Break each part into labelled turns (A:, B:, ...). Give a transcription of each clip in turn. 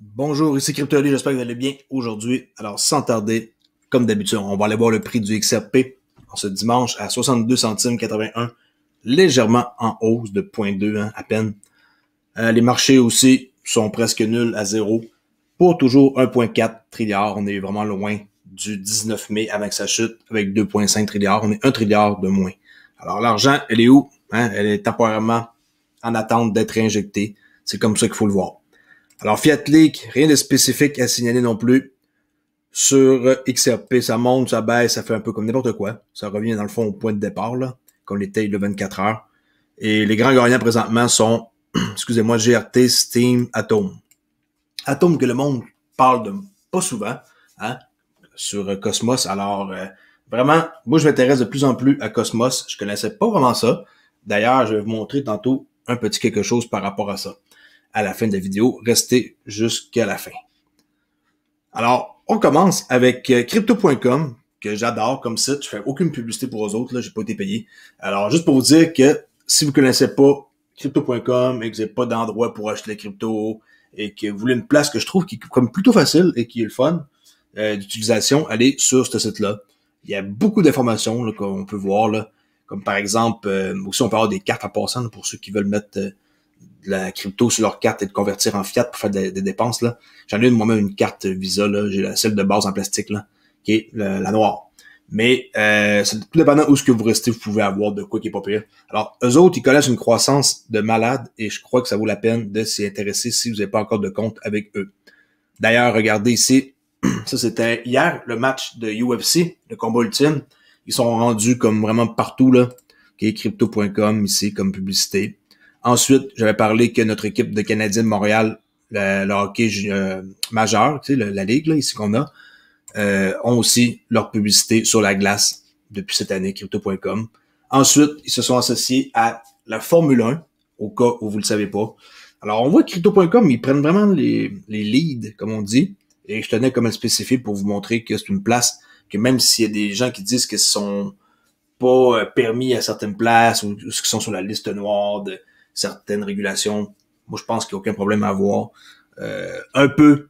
A: Bonjour, ici CryptoLy, j'espère que vous allez bien aujourd'hui. Alors, sans tarder, comme d'habitude, on va aller voir le prix du XRP en ce dimanche à 62 centimes 81, légèrement en hausse de 0,2 à peine. Les marchés aussi sont presque nuls à zéro pour toujours 1,4 trilliard. On est vraiment loin du 19 mai avant que ça chute avec 2,5 trilliards. On est 1 trilliard de moins. Alors, l'argent, elle est où? Elle est temporairement en attente d'être réinjectée. C'est comme ça qu'il faut le voir. Alors, Fiat Leak, rien de spécifique à signaler non plus. Sur XRP, ça monte, ça baisse, ça fait un peu comme n'importe quoi. Ça revient dans le fond au point de départ, là, comme l'était il y a 24 heures. Et les grands gagnants présentement sont, excusez-moi, GRT, Steam, Atom. Atom que le monde parle de pas souvent, hein, sur Cosmos. Alors, vraiment, moi je m'intéresse de plus en plus à Cosmos. Je connaissais pas vraiment ça. D'ailleurs, je vais vous montrer tantôt un petit quelque chose par rapport à ça. À la fin de la vidéo, restez jusqu'à la fin. Alors, on commence avec crypto.com, que j'adore comme site. Je fais aucune publicité pour eux autres, là, j'ai pas été payé. Alors, juste pour vous dire que si vous connaissez pas crypto.com et que vous n'avez pas d'endroit pour acheter les cryptos et que vous voulez une place que je trouve qui est comme plutôt facile et qui est le fun d'utilisation, allez sur ce site-là. Il y a beaucoup d'informations qu'on peut voir, là, comme par exemple, aussi on peut avoir des cartes en passant là, pour ceux qui veulent mettre de la crypto sur leur carte et de convertir en fiat pour faire des dépenses. Là. J'en ai moi-même une carte Visa, là. J'ai celle de base en plastique, là, qui est la noire. Mais c'est tout dépendant où ce que vous restez, vous pouvez avoir de quoi qui est pas pire. Alors, eux autres, ils connaissent une croissance de malade et je crois que ça vaut la peine de s'y intéresser si vous n'avez pas encore de compte avec eux. D'ailleurs, regardez ici, ça c'était hier, le match de UFC, le combat ultime. Ils sont rendus comme vraiment partout, là, qui est crypto.com ici comme publicité. Ensuite, j'avais parlé que notre équipe de Canadiens de Montréal, le hockey majeur, tu sais, la ligue là, ici qu'on a, ont aussi leur publicité sur la glace depuis cette année, crypto.com. Ensuite, ils se sont associés à la Formule 1, au cas où vous le savez pas. Alors, on voit que crypto.com, ils prennent vraiment les leads, comme on dit, et je tenais comme à le spécifier pour vous montrer que c'est une place que même s'il y a des gens qui disent que ce sont pas permis à certaines places ou qui sont sur la liste noire de certaines régulations, moi je pense qu'il n'y a aucun problème à avoir. Un peu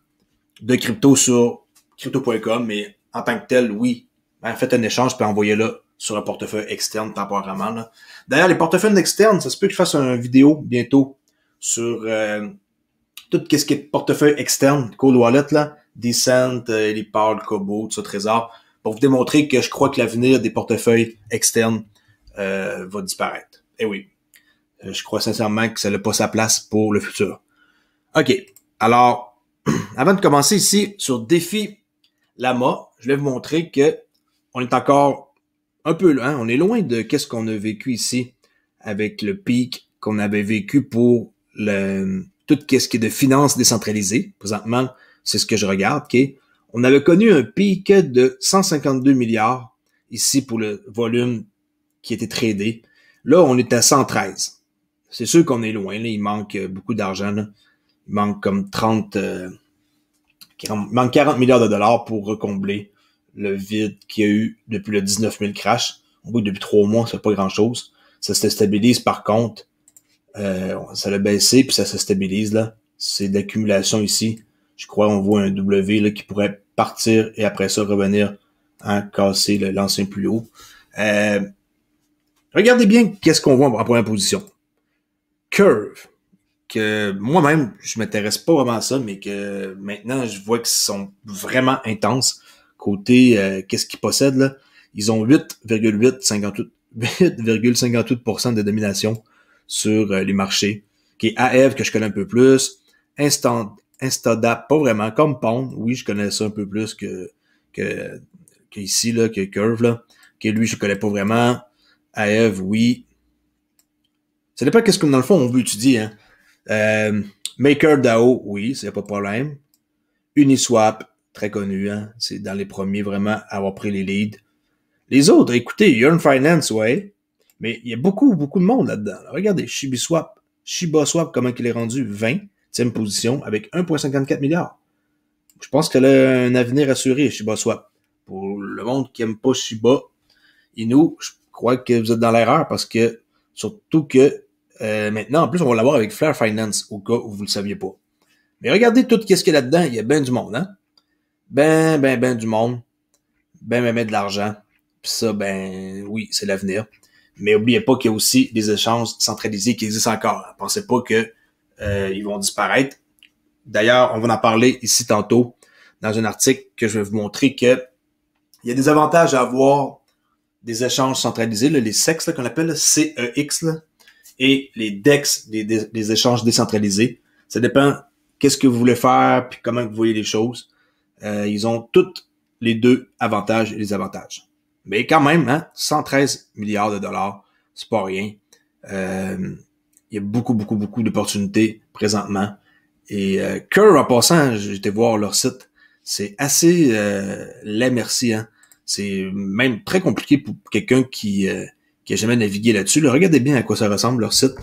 A: de crypto sur crypto.com, mais en tant que tel, oui, faites un échange puis envoyez-le sur un portefeuille externe temporairement. Là. D'ailleurs, les portefeuilles externes, ça se peut que je fasse une vidéo bientôt sur tout ce qui est portefeuille externe, Cold Wallet, là, Decent, les Parles, Kobo, tout ça, Trésor, pour vous démontrer que je crois que l'avenir des portefeuilles externes va disparaître. Et oui, je crois sincèrement que ça n'a pas sa place pour le futur. OK. Alors, avant de commencer ici, sur Défi Lama, je vais vous montrer que on est encore un peu loin. On est loin de qu'est-ce qu'on a vécu ici avec le pic qu'on avait vécu pour tout ce qui est de finances décentralisées. Présentement, c'est ce que je regarde. Okay? On avait connu un pic de 152 milliards ici pour le volume qui était tradé. Là, on est à 113. C'est sûr qu'on est loin, là. Il manque beaucoup d'argent, là. Il manque comme 30, il manque 40 milliards de dollars pour recombler le vide qu'il y a eu depuis le 19 000 crash. On voit que depuis 3 mois, ça fait pas grand chose. Ça se stabilise par contre. Ça l'a baissé puis ça se stabilise, là. C'est d'accumulation ici. Je crois qu'on voit un W, là, qui pourrait partir et après ça revenir casser l'ancien plus haut. Regardez bien qu'est-ce qu'on voit en première position. Curve, que moi-même, je m'intéresse pas vraiment à ça, mais que maintenant, je vois qu'ils sont vraiment intenses. Côté, qu'est-ce qu'ils possèdent, là? Ils ont 8,58% de domination sur les marchés. Qui est AEV, que je connais un peu plus. Instadap, pas vraiment. Compound, oui, je connais ça un peu plus que ici, là, que Curve, là. Que lui, je connais pas vraiment. AEV, oui. Ça dépend qu'est-ce que, dans le fond, on veut étudier, hein. MakerDAO, oui, c'est pas de problème. Uniswap, très connu, hein. C'est dans les premiers vraiment à avoir pris les leads. Les autres, écoutez, Yearn Finance, ouais. Mais il y a beaucoup de monde là-dedans. Regardez, ShibaSwap, comment il est rendu? 20e position avec 1,54 milliard. Je pense qu'elle a un avenir assuré, ShibaSwap. Pour le monde qui aime pas Shiba Inu, je crois que vous êtes dans l'erreur parce que, surtout que maintenant, en plus, on va l'avoir avec Flare Finance, au cas où vous le saviez pas. Mais regardez tout ce qu'il y a là-dedans. Il y a ben du monde, hein? Ben du monde. Ben de l'argent. Puis ça, ben oui, c'est l'avenir. Mais oubliez pas qu'il y a aussi des échanges centralisés qui existent encore. Pensez pas que ils vont disparaître. D'ailleurs, on va en parler ici tantôt dans un article que je vais vous montrer que il y a des avantages à avoir des échanges centralisés, là, les CEX qu'on appelle là, CEX, là, et les DEX, des échanges décentralisés. Ça dépend qu'est-ce que vous voulez faire puis comment vous voyez les choses. Ils ont toutes les deux avantages et désavantages. Mais quand même, hein, 113 milliards de dollars, c'est pas rien. Il y a beaucoup d'opportunités présentement. Et Curve, en passant, j'ai été voir leur site, c'est assez laid, merci, hein. C'est même très compliqué pour quelqu'un qui a jamais navigué là-dessus. Là, regardez bien à quoi ça ressemble, leur site.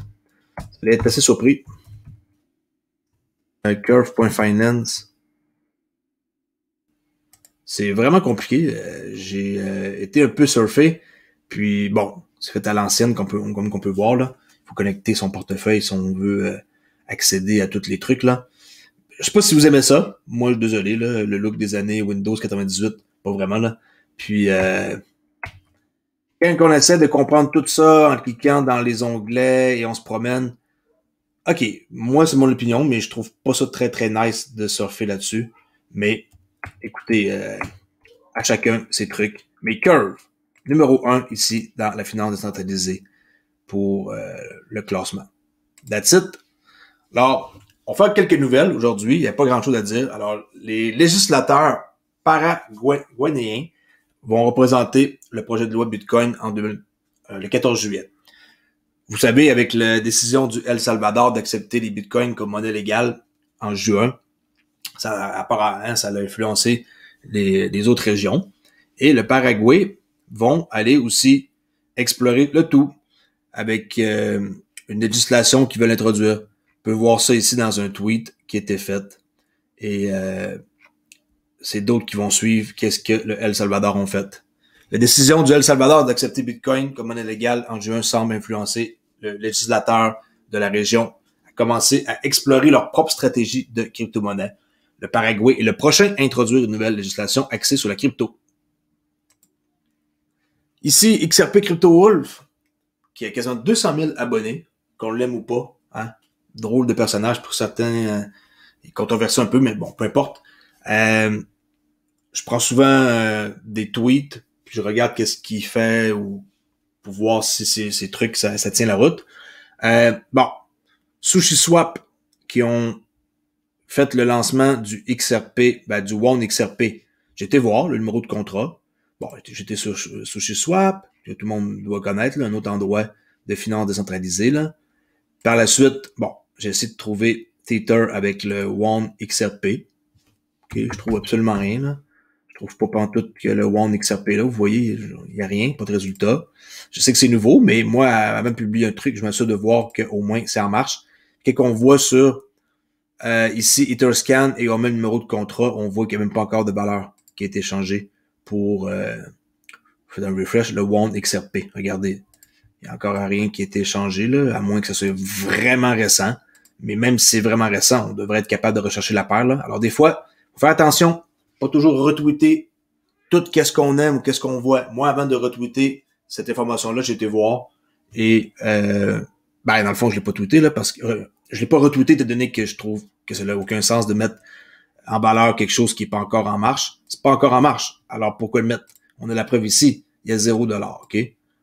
A: Vous allez être assez surpris. Curve.finance. C'est vraiment compliqué. J'ai été un peu surfé. Puis bon, c'est fait à l'ancienne comme qu'on peut voir là. Il faut connecter son portefeuille si on veut accéder à tous les trucs là. Je sais pas si vous aimez ça. Moi, désolé, là, le look des années Windows 98, pas vraiment là. Puis quand on essaie de comprendre tout ça en cliquant dans les onglets et on se promène, ok, moi c'est mon opinion, mais je trouve pas ça très nice de surfer là-dessus. Mais écoutez, à chacun ses trucs. Mais Curve, numéro 1 ici dans la finance décentralisée pour le classement. That's it. Alors, on fait quelques nouvelles aujourd'hui. Il n'y a pas grand-chose à dire. Alors, les législateurs paraguayens vont représenter le projet de loi Bitcoin le 14 juillet. Vous savez, avec la décision du El Salvador d'accepter les Bitcoins comme monnaie légale en juin, ça apparemment, ça a influencé les autres régions. Et le Paraguay vont aller aussi explorer le tout avec une législation qu'ils veulent introduire. On peut voir ça ici dans un tweet qui a été fait. Et c'est d'autres qui vont suivre qu'est-ce que le El Salvador ont fait. La décision du El Salvador d'accepter Bitcoin comme monnaie légale en juin semble influencer le législateur de la région à commencer à explorer leur propre stratégie de crypto-monnaie. Le Paraguay est le prochain à introduire une nouvelle législation axée sur la crypto. Ici, XRP Crypto Wolf, qui a quasiment 200 000 abonnés, qu'on l'aime ou pas, hein. Drôle de personnage pour certains, controversé un peu, mais bon, peu importe. Je prends souvent des tweets, puis je regarde qu'est-ce qu'il fait ou pour voir si ces trucs, ça tient la route. Bon, SushiSwap, qui ont fait le lancement du XRP, du One XRP. J'ai été voir le numéro de contrat. Bon, j'étais sur SushiSwap, que tout le monde doit connaître, là, un autre endroit de finance décentralisée, là. Par la suite, bon, j'ai essayé de trouver Tether avec le One XRP. Ok, je trouve absolument rien, là. Je trouve pas pantoute que le One XRP là, vous voyez, il y a rien, pas de résultat. Je sais que c'est nouveau, mais moi, avant de publier un truc, je m'assure de voir qu'au moins c'est en marche. Quand on voit sur ici Etherscan et on met le numéro de contrat, on voit qu'il n'y a même pas encore de valeur qui a été changée pour je fais un refresh, le One XRP. Regardez, il n'y a encore rien qui a été changé, là, à moins que ce soit vraiment récent. Mais même si c'est vraiment récent, on devrait être capable de rechercher la paire, là. Alors des fois, faut faire attention, pas toujours retweeter tout qu'est-ce qu'on aime ou qu'est-ce qu'on voit. Moi, avant de retweeter cette information-là, j'ai été voir et dans le fond, je l'ai pas tweeté là parce que je l'ai pas retweeté étant donné que je trouve que ça n'a aucun sens de mettre en valeur quelque chose qui est pas encore en marche. C'est pas encore en marche. Alors pourquoi le mettre? On a la preuve ici. Il y a $0, OK?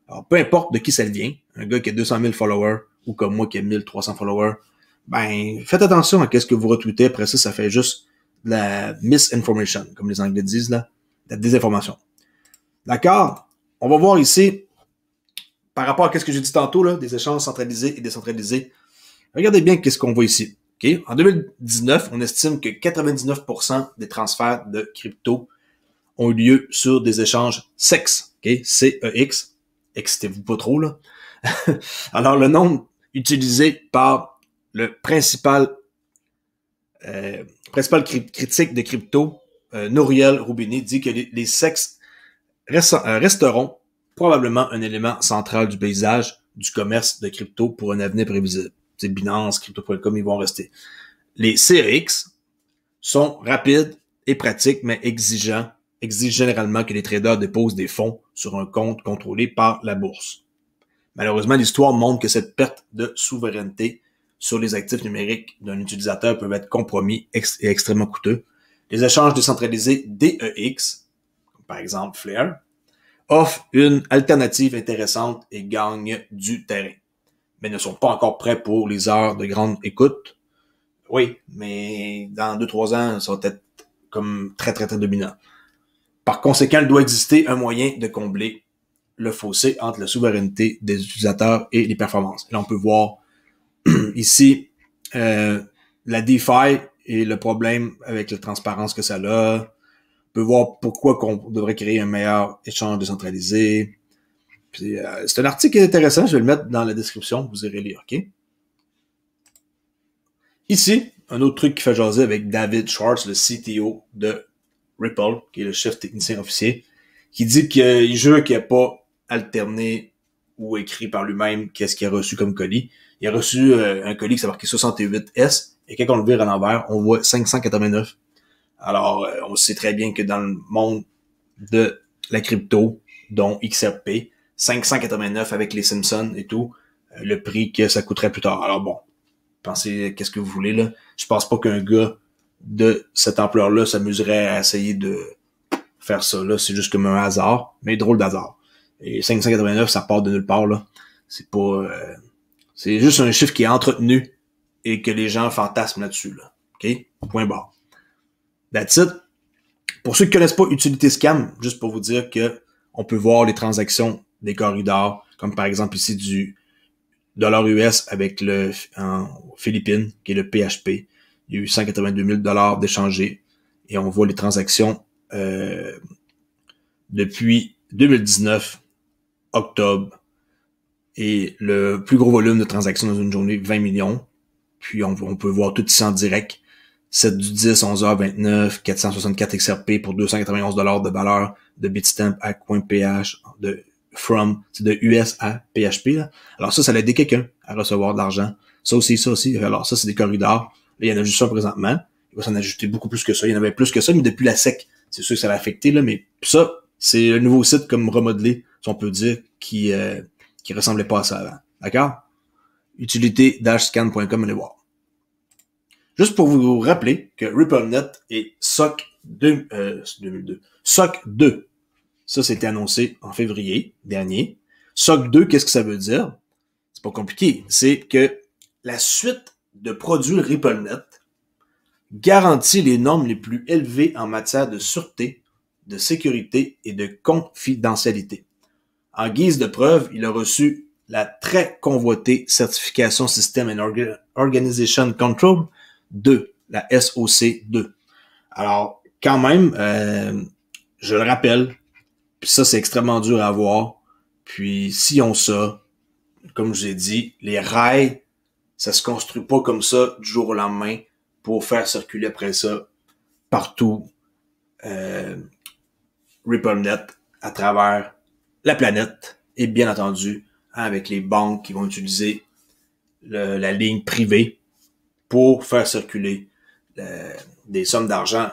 A: Alors, peu importe de qui ça vient, un gars qui a 200 000 followers ou comme moi qui a 1300 followers, faites attention à qu'est-ce que vous retweetez. Après ça, ça fait juste de la misinformation, comme les Anglais disent, là, de la désinformation. D'accord? On va voir ici, par rapport à ce que j'ai dit tantôt, là, des échanges centralisés et décentralisés. Regardez bien qu'est-ce qu'on voit ici. Okay? En 2019, on estime que 99% des transferts de crypto ont eu lieu sur des échanges CEX. Okay? C-E-X. Excitez-vous pas trop, là. Alors, le nombre utilisé par le principal critique de crypto, Nouriel Roubini, dit que les CEX resteront probablement un élément central du paysage du commerce de crypto pour un avenir prévisible. C'est Binance, Crypto.com, ils vont rester. Les CEX, sont rapides et pratiques, mais exigent généralement que les traders déposent des fonds sur un compte contrôlé par la bourse. Malheureusement, l'histoire montre que cette perte de souveraineté sur les actifs numériques d'un utilisateur peut être compromis et extrêmement coûteux. Les échanges décentralisés DEX, par exemple Flare, offrent une alternative intéressante et gagnent du terrain, mais ne sont pas encore prêts pour les heures de grande écoute. Oui, mais dans 2-3 ans, ça va être comme très dominant. Par conséquent, il doit exister un moyen de combler le fossé entre la souveraineté des utilisateurs et les performances. Là, on peut voir ici la DeFi et le problème avec la transparence que ça a. On peut voir pourquoi on devrait créer un meilleur échange décentralisé. C'est un article intéressant, je vais le mettre dans la description, vous irez lire, ok? Ici, un autre truc qui fait jaser avec David Schwartz, le CTO de Ripple, qui est le chef technicien officier, qui dit qu'il jure qu'il n'a pas alterné ou écrit par lui-même qu'est-ce qu'il a reçu comme colis. Il a reçu un colis qui s'est marqué 68S, et quand on le vire à l'envers, on voit 589. Alors, on sait très bien que dans le monde de la crypto, dont XRP, 589 avec les Simpsons et tout, le prix que ça coûterait plus tard. Alors bon, pensez qu'est-ce que vous voulez là. Je pense pas qu'un gars de cette ampleur-là s'amuserait à essayer de faire ça là. C'est juste comme un hasard, mais drôle d'hasard. Et 589, ça part de nulle part là. C'est pas, c'est juste un chiffre qui est entretenu et que les gens fantasment là-dessus là. Ok, point barre. That's it. Pour ceux qui connaissent pas Utility Scam, juste pour vous dire que on peut voir les transactions des corridors, comme par exemple ici du dollar US avec le en Philippines, qui est le PHP. Il y a eu 182 000 $ d'échangés et on voit les transactions depuis 2019, octobre, et le plus gros volume de transactions dans une journée, 20 millions. Puis on peut voir tout ici en direct. 7 du 10, 11h29, 464 XRP pour 291 $ de valeur de Bitstamp à CoinPH, c'est de US à PHP, là. Alors ça l'a aidé quelqu'un à recevoir de l'argent. Ça aussi. Alors ça, c'est des corridors. Là, il y en a juste un présentement. Il va s'en ajouter beaucoup plus que ça. Il y en avait plus que ça, mais depuis la SEC, c'est sûr que ça l'a affecté, là, mais ça, c'est un nouveau site comme remodelé, si on peut dire, qui ressemblait pas à ça avant. D'accord? Utilité-scan.com, allez voir. Juste pour vous rappeler que RippleNet et SOC 2002. SOC 2. Ça, c'était annoncé en février dernier. SOC 2, qu'est-ce que ça veut dire? C'est pas compliqué. C'est que la suite de produits RippleNet garantit les normes les plus élevées en matière de sûreté, de sécurité et de confidentialité. En guise de preuve, il a reçu la très convoitée certification System and Organization Control 2, la SOC 2. Alors, quand même, je le rappelle, puis ça, c'est extrêmement dur à avoir. Puis, si on ça, comme je vous ai dit, les rails, ça se construit pas comme ça du jour au lendemain pour faire circuler après ça partout RippleNet à travers la planète et bien entendu avec les banques qui vont utiliser la ligne privée pour faire circuler des sommes d'argent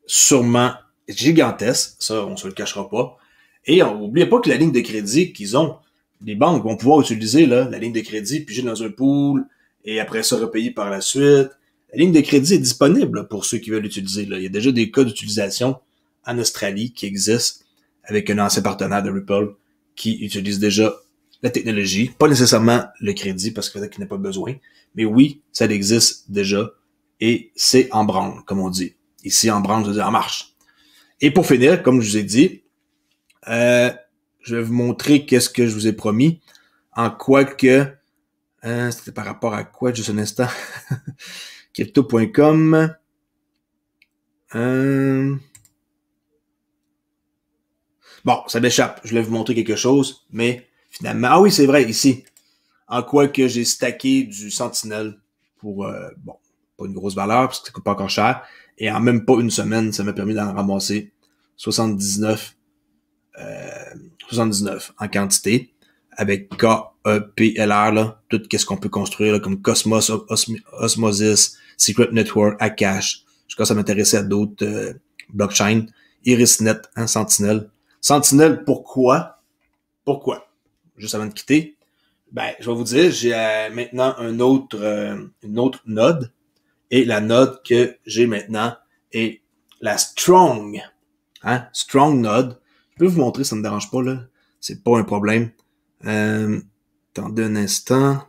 A: sûrement gigantesques, ça on se le cachera pas. Et n'oubliez pas que la ligne de crédit qu'ils ont, les banques vont pouvoir utiliser là, la ligne de crédit, piger dans un pool et après ça repayer par la suite. La ligne de crédit est disponible là, pour ceux qui veulent l'utiliser. Là. Il y a déjà des cas d'utilisation en Australie qui existent avec un ancien partenaire de Ripple qui utilise déjà la technologie, pas nécessairement le crédit parce que peut-être qu'il n'a pas besoin, mais oui, ça existe déjà et c'est en branle, comme on dit. Ici, en branle, je veux dire en marche. Et pour finir, comme je vous ai dit, je vais vous montrer qu'est-ce que je vous ai promis, en quoi que c'était par rapport à quoi, juste un instant. Crypto.com. Bon, ça m'échappe. Je voulais vous montrer quelque chose, mais finalement... Ah oui, c'est vrai, ici. En quoi que j'ai stacké du Sentinel pour, bon, pas une grosse valeur, parce que ça coûte pas encore cher. Et en même pas une semaine, ça m'a permis d'en ramasser 79 en quantité, avec KEPLR, là, tout qu'est-ce qu'on peut construire, là, comme Cosmos, Osmosis, Secret Network, Akash, je commence à m'intéresser à d'autres blockchains. IrisNet, hein, Sentinel. Sentinel, pourquoi? Pourquoi? Juste avant de quitter, ben, je vais vous dire, j'ai maintenant une autre node. Et la node que j'ai maintenant est la Strong. Hein? Strong node. Je peux vous montrer, ça ne me dérange pas, là. C'est pas un problème. Attendez un instant.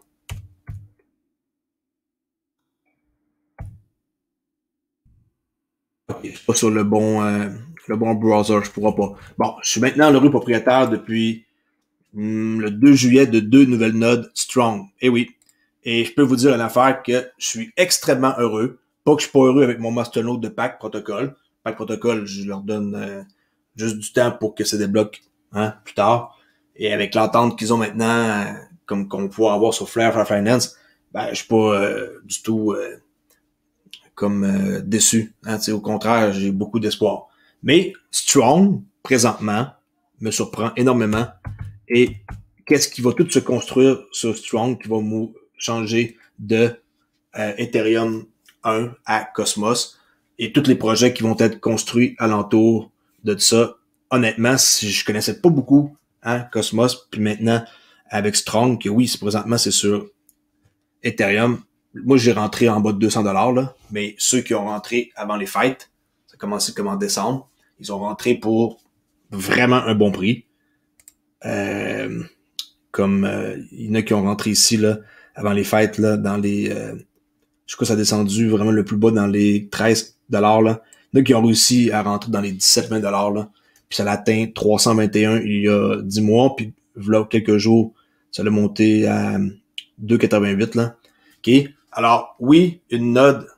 A: Ok, je suis pas sur le bon browser, je pourrais pas. Bon, je suis maintenant l'heureux propriétaire depuis le 2 juillet de 2 nouvelles nodes Strong. Eh oui. Et je peux vous dire une affaire que je suis extrêmement heureux. Pas que je suis pas heureux avec mon masternode de Pack Protocol. Pack Protocol, je leur donne juste du temps pour que ça débloque hein, plus tard. Et avec l'entente qu'ils ont maintenant, comme qu'on pourra avoir sur Flare Finance, ben je suis pas du tout comme déçu. Hein, au contraire, j'ai beaucoup d'espoir. Mais Strong, présentement, me surprend énormément. Et qu'est-ce qui va tout se construire sur Strong qui va changer de Ethereum 1 à Cosmos et tous les projets qui vont être construits alentour de ça. Honnêtement, si je connaissais pas beaucoup hein, Cosmos, puis maintenant avec Strong, que oui, présentement c'est sur Ethereum. Moi, j'ai rentré en bas de 200 là, mais ceux qui ont rentré avant les fêtes, ça a commencé comme en décembre, ils ont rentré pour vraiment un bon prix. Il y en a qui ont rentré ici là avant les fêtes là dans les je crois que ça a descendu vraiment le plus bas dans les 13 là. Il y en a qui ont réussi à rentrer dans les 17-20 là. Puis ça l'a atteint 321 il y a 10 mois puis voilà quelques jours, ça l'a monté à 2,88 là. OK. Alors, oui, une node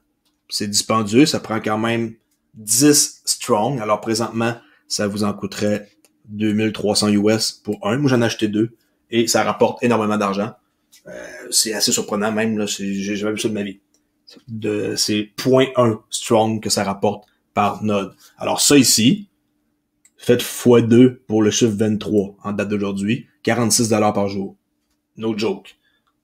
A: c'est dispendieux, ça prend quand même 10 strong. Alors présentement, ça vous en coûterait 2300 US pour un. Moi, j'en ai acheté 2 et ça rapporte énormément d'argent. C'est assez surprenant même, là, j'ai jamais vu ça de ma vie. C'est 0.1 strong que ça rapporte par node. Alors ça ici, faites x2 pour le chiffre 23 en date d'aujourd'hui, 46 par jour. No joke.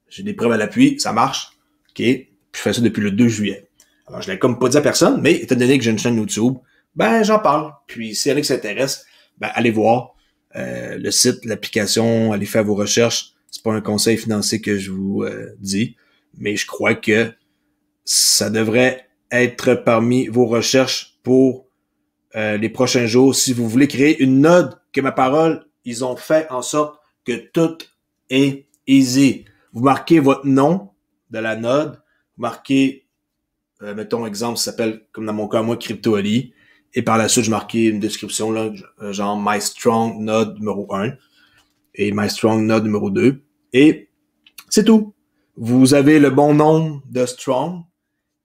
A: J'ai des preuves à l'appui, ça marche. OK? Puis je fais ça depuis le 2 juillet. Alors, je l'ai comme pas dit à personne, mais étant donné que j'ai une chaîne YouTube, ben j'en parle. Puis s'il y en a qui s'intéressent, ben allez voir le site, l'application, allez faire vos recherches. C'est pas un conseil financier que je vous dis, mais je crois que ça devrait être parmi vos recherches pour les prochains jours. Si vous voulez créer une node, que ma parole, ils ont fait en sorte que tout est easy. Vous marquez votre nom de la node, vous marquez mettons exemple, ça s'appelle, comme dans mon cas, moi, CryptoAli. Et par la suite, je marquais une description, là, genre My Strong Node numéro 1 et My Strong Node numéro 2. Et c'est tout. Vous avez le bon nombre de Strong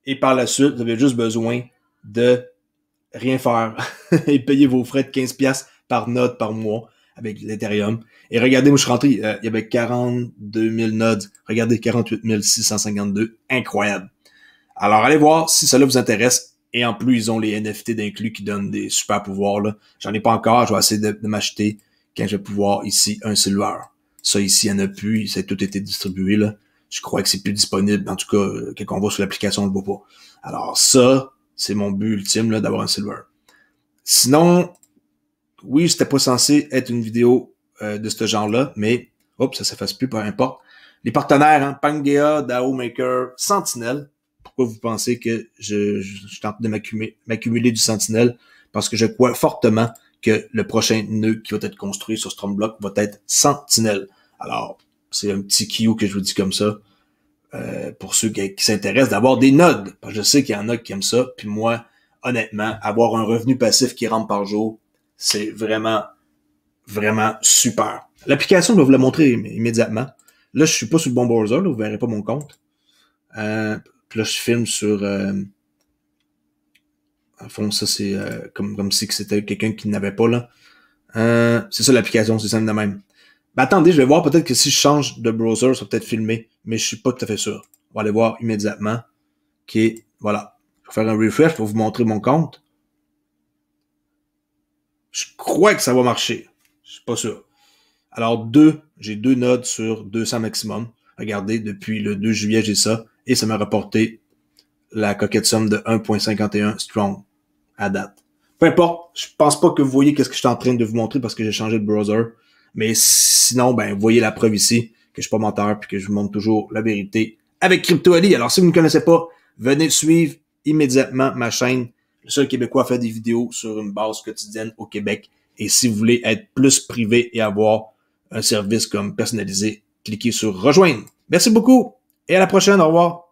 A: et par la suite, vous avez juste besoin de rien faire et payer vos frais de 15$ par node par mois avec l'Ethereum. Et regardez, moi, je suis rentré, il y avait 42 000 nodes. Regardez, 48 652. Incroyable. Alors, allez voir si cela vous intéresse. Et en plus, ils ont les NFT d'inclus qui donnent des super pouvoirs. Là. J'en ai pas encore. Je vais essayer de m'acheter quand je vais pouvoir ici un silver. Ça, ici, il n'y en a plus. Ça a tout été distribué. Là. Je crois que c'est plus disponible. En tout cas, quand on va sur l'application, on le voit pas. Alors ça, c'est mon but ultime là, d'avoir un silver. Sinon, oui, c'était pas censé être une vidéo de ce genre-là, mais hop, ça s'efface plus, peu importe. Les partenaires, hein, Pangea, DAO Maker, Sentinel. Pourquoi vous pensez que je tente de m'accumuler du Sentinel? Parce que je crois fortement que le prochain nœud qui va être construit sur Stormblock va être Sentinel. Alors, c'est un petit kiou que je vous dis comme ça. Pour ceux qui s'intéressent d'avoir des nodes. Parce que je sais qu'il y en a qui aiment ça. Puis moi, honnêtement, avoir un revenu passif qui rentre par jour, c'est vraiment, vraiment super. L'application, je vais vous la montrer immédiatement. Là, je suis pas sur le bon browser, là, vous verrez pas mon compte. Puis là, je filme sur... en fond, ça, c'est comme si c'était quelqu'un qui n'avait pas, là. C'est ça l'application, c'est simple de même. Ben attendez, je vais voir peut-être que si je change de browser, ça va peut-être filmer, mais je suis pas tout à fait sûr. On va aller voir immédiatement. OK, voilà. Je vais faire un refresh pour vous montrer mon compte. Je crois que ça va marcher. Je suis pas sûr. Alors, j'ai 2 nodes sur 200 maximum. Regardez, depuis le 2 juillet, j'ai ça. Et ça m'a rapporté la coquette somme de 1.51 strong à date. Peu importe, je pense pas que vous voyez qu'est-ce que je suis en train de vous montrer parce que j'ai changé de browser. Mais sinon, ben, vous voyez la preuve ici que je suis pas menteur puis que je vous montre toujours la vérité avec Crypto Ali. Alors, si vous ne me connaissez pas, venez suivre immédiatement ma chaîne. Le seul Québécois à faire des vidéos sur une base quotidienne au Québec. Et si vous voulez être plus privé et avoir un service comme personnalisé, cliquez sur rejoindre. Merci beaucoup et à la prochaine. Au revoir.